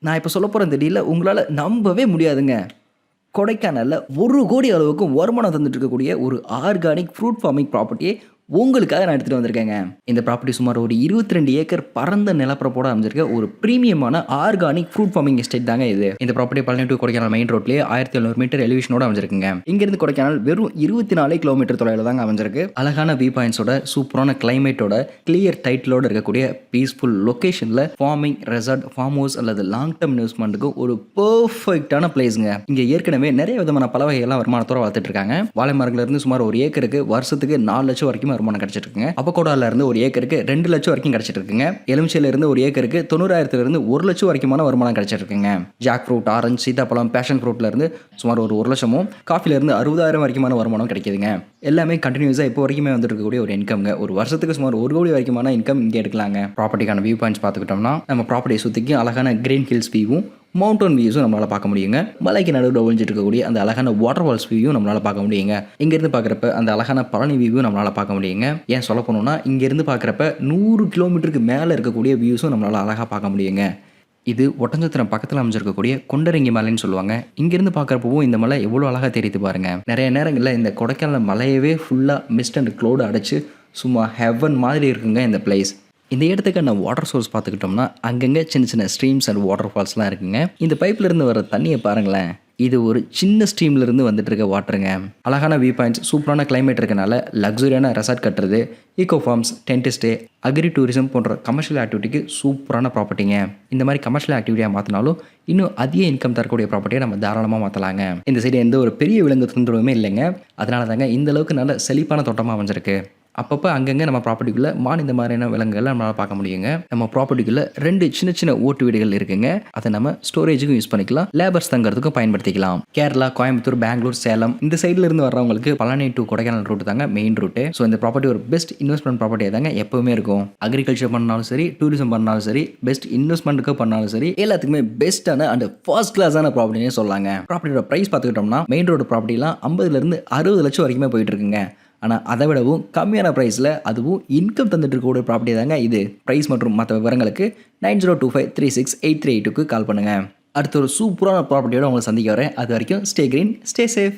நான் இப்போ சொல்ல போகிற இந்த டீலை உங்களால் நம்பவே முடியாதுங்க. கொடைக்கானலில் 1,00,00,000 அளவுக்கு வருமானம் தந்துட்டு இருக்கக்கூடிய ஒரு ஆர்கானிக் ஃப்ரூட் ஃபார்மிங் ப்ராப்பர்ட்டியை உங்களுக்காக நான் எடுத்துகிட்டு வந்திருக்கேங்க. இந்த ப்ராப்பர்ட்டி சுமார் ஒரு 22 ஏக்கர் பரந்த நிலப்பரப்போட அமைஞ்சிருக்க ஒரு பிரீமியமான ஆர்கானிக் ஃப்ரூட் ஃபார்மிங் எஸ்டேட் தாங்க இது. இந்த property Palani to Kodaikanal main ரோட்லேயே 1700 மீட்டர் எலிவேஷனோட அமைஞ்சிருக்குங்க. இங்கிருந்து கொடைக்கானல் வெறும் 24 கிலோமீட்டர் தொலைவில் தாங்க அமைஞ்சிருக்கு. அழகான வியூ பாயிண்ட்ஸோட, சூப்பரான கிளைமேட்டோட, கிளியர் டைட்டிலோட இருக்கக்கூடிய பீஸ்ஃபுல் லொகேஷனில் ஃபார்மிங், ரெசார்ட், ஃபார்ம் ஹவுஸ் அல்லது லாங் டேர்ம் இன்வெஸ்ட்மெண்ட்டுக்கு ஒரு பெர்ஃபெக்டான பிளேஸுங்க. இங்கே ஏற்கனவே நிறைய விதமான பல வகைகள்லாம் வருமானத்தோட வளர்த்துட்டு இருக்காங்க. வாழை மரங்கள்ல இருந்து சுமார் ஒரு ஏக்கருக்கு வருஷத்துக்கு 4 லட்சம் வரைக்கும் வருமானம் கிடைச்சிட்டு இருக்குங்க. அவகோடால இருந்து ஒரு ஏக்கருக்கு 2 லட்சம் வரைக்கும் கிடைச்சிட்டு இருக்குங்க. எலுமிச்சையில இருந்து ஒரு ஏக்கருக்கு 90,000 இருந்து 1 லட்சம் வரைக்குமான வருமானம் கிடைச்சிட்டு இருக்குங்க. ஜாக் ஃப்ரூட், ஆரஞ்சு, சீதாப்பழம், பேஷன் ஃப்ரூட்ல இருந்து சுமார் ஒரு 1 லட்சமும், காஃபில இருந்து 60,000 வரைக்குமான வருமானம் கிடைக்குதுங்க. எல்லாமே கண்டினியூஸா இப்போ வரைக்குமே வந்துட்டு இருக்கக்கூடிய ஒரு இன்கம்ங்க. ஒரு வருஷத்துக்கு சுமார் 1 கோடி வரைக்குமான இன்கம் இங்கே எடுக்கலாங்க. ப்ராப்பர்ட்டிக்கான வியூ பாயிண்ட்ஸ் பார்த்துக்கிட்டோம்னா, நம்ம ப்ராப்பர்ட்டியை சுற்றிக்கும் அழகான கிரீன் ஹில்ஸ் வியூவும், மவுண்டன் வியூஸும் நம்மளால் பார்க்க முடியுங்க. மலைக்கு நடுவில் ஒழிஞ்சிட்டு இருக்கக்கூடிய அந்த அழகான வாட்டர் ஃபால்ஸ் வியூவும் நம்மளால் பார்க்க முடியுங்க. இங்கேருந்து பார்க்குறப்ப அந்த அழகான பழனி வியூவும் நம்மளால் பார்க்க முடியுங்க. ஏன் சொல்ல போனோம்னா, இங்கேருந்து பார்க்குறப்ப 100 கிலோமீட்டருக்கு மேலே இருக்கக்கூடிய வியூஸும் நம்மளால் அழகாக பார்க்க முடியுங்க. இது ஒட்டஞ்சத்திரம் பக்கத்தில் அமைஞ்சிருக்கக்கூடிய கொண்டரங்கி மலைன்னு சொல்லுவாங்க. இங்கேருந்து பார்க்குறப்பவும் இந்த மலை எவ்வளோ அழகாக தெரியுது பாருங்க. நிறைய நேரங்களில் இந்த கொடைக்கானல் மலையவே ஃபுல்லாக மிஸ்ட் அண்ட் க்ளோடு அடைச்சு சும்மா ஹெவன் மாதிரி இருக்குங்க இந்த பிளேஸ். இந்த இடத்துக்கான வாட்டர் சோர்ஸ் பார்த்துக்கிட்டோம்னா, அங்கங்கே சின்ன சின்ன ஸ்ட்ரீம்ஸ் அண்ட் வாட்டர் ஃபால்ஸ்லாம் இருக்குங்க. இந்த பைப்லேருந்து வர தண்ணியை பாருங்களேன். இது ஒரு சின்ன ஸ்ட்ரீம்லேருந்து வந்துட்டு இருக்க வாட்டருங்க. அழகான வியூ பாயிண்ட்ஸ், சூப்பரான கிளைமேட் இருக்கனால லக்ஸுரியான ரெசார்ட் கட்டுறது, eco farms, tent stay, agri tourism போன்ற கமர்ஷியல் ஆக்டிவிட்டிக்கு சூப்பரான ப்ராப்பர்ட்டிங்க. இந்த மாதிரி கமர்ஷியல் ஆக்டிவிட்டியாக மாற்றினாலும் இன்னும் அதிக இன்கம் தரக்கூடிய ப்ராப்பர்ட்டியை நம்ம தாராளமாக மாற்றலாங்க. இந்த சைடு எந்த ஒரு பெரிய விலங்கு தொந்தரவுமே இல்லைங்க. அதனால தாங்க இந்த அளவுக்கு நல்ல செழிப்பான தோட்டமாக அமைஞ்சிருக்கு. அப்பப்போ அங்கங்கே நம்ம ப்ராப்பர்ட்டிக்குள்ளே இந்த மாதிரியான விலங்குகளை நம்மளால் பார்க்க முடியுங்க. நம்ம ப்ராப்பர்ட்டிக்குள்ளே 2 சின்ன சின்ன ஓட்டு வீடுகள் இருக்குங்க. அதை நம்ம ஸ்டோரேஜுக்கும் யூஸ் பண்ணிக்கலாம், லேபர்ஸ் தங்கிறதுக்கும் பயன்படுத்திக்கலாம். கேரளா, கோயம்புத்தூர், பெங்களூர், சேலம் இந்த சைடில் இருந்து வர்றவங்களுக்கு பழனி டு கொடைக்கானல் ரூட் தாங்க மெயின் ரூட்டு. ஸோ இந்த ப்ராப்பர்ட்டி ஒரு பெஸ்ட் இன்வெஸ்ட்மெண்ட் ப்ராப்பர்ட்டியாக தாங்க எப்பவுமே இருக்கும். அக்ரிகல்ச்சர் பண்ணாலும் சரி, டூரிசம் பண்ணாலும் சரி, பெஸ்ட் இன்வெஸ்ட்மெண்ட்டுக்கு பண்ணாலும் சரி, எல்லாத்துக்குமே பெஸ்ட்டான அண்ட் ஃபர்ஸ்ட் கிளாஸான ப்ராப்பர்ட்டினே சொல்லலாங்க. ப்ராப்பர்ட்டியோட ப்ரைஸ் பார்த்துக்கிட்டோம்னா, மெயின் ரோடு ப்ராப்பர்ட்டிலாம் 50 60 லட்சம் வரைக்குமே போயிட்டு இருக்குங்க. ஆனால் அதை விடவும் கம்மியான ப்ரைஸில், அதுவும் இன்கம் தந்துட்டு இருக்கக்கூடிய ப்ராப்பர்ட்டி தாங்க இது. ப்ரைஸ் மற்றும் மற்ற விவரங்களுக்கு 9025368382க்கு கால் பண்ணுங்கள். அடுத்த ஒரு சூப்பரான ப்ராப்பர்ட்டியோட உங்களை சந்திக்க வரேன். அது வரைக்கும் ஸ்டே கிரீன், ஸ்டே சேஃப்.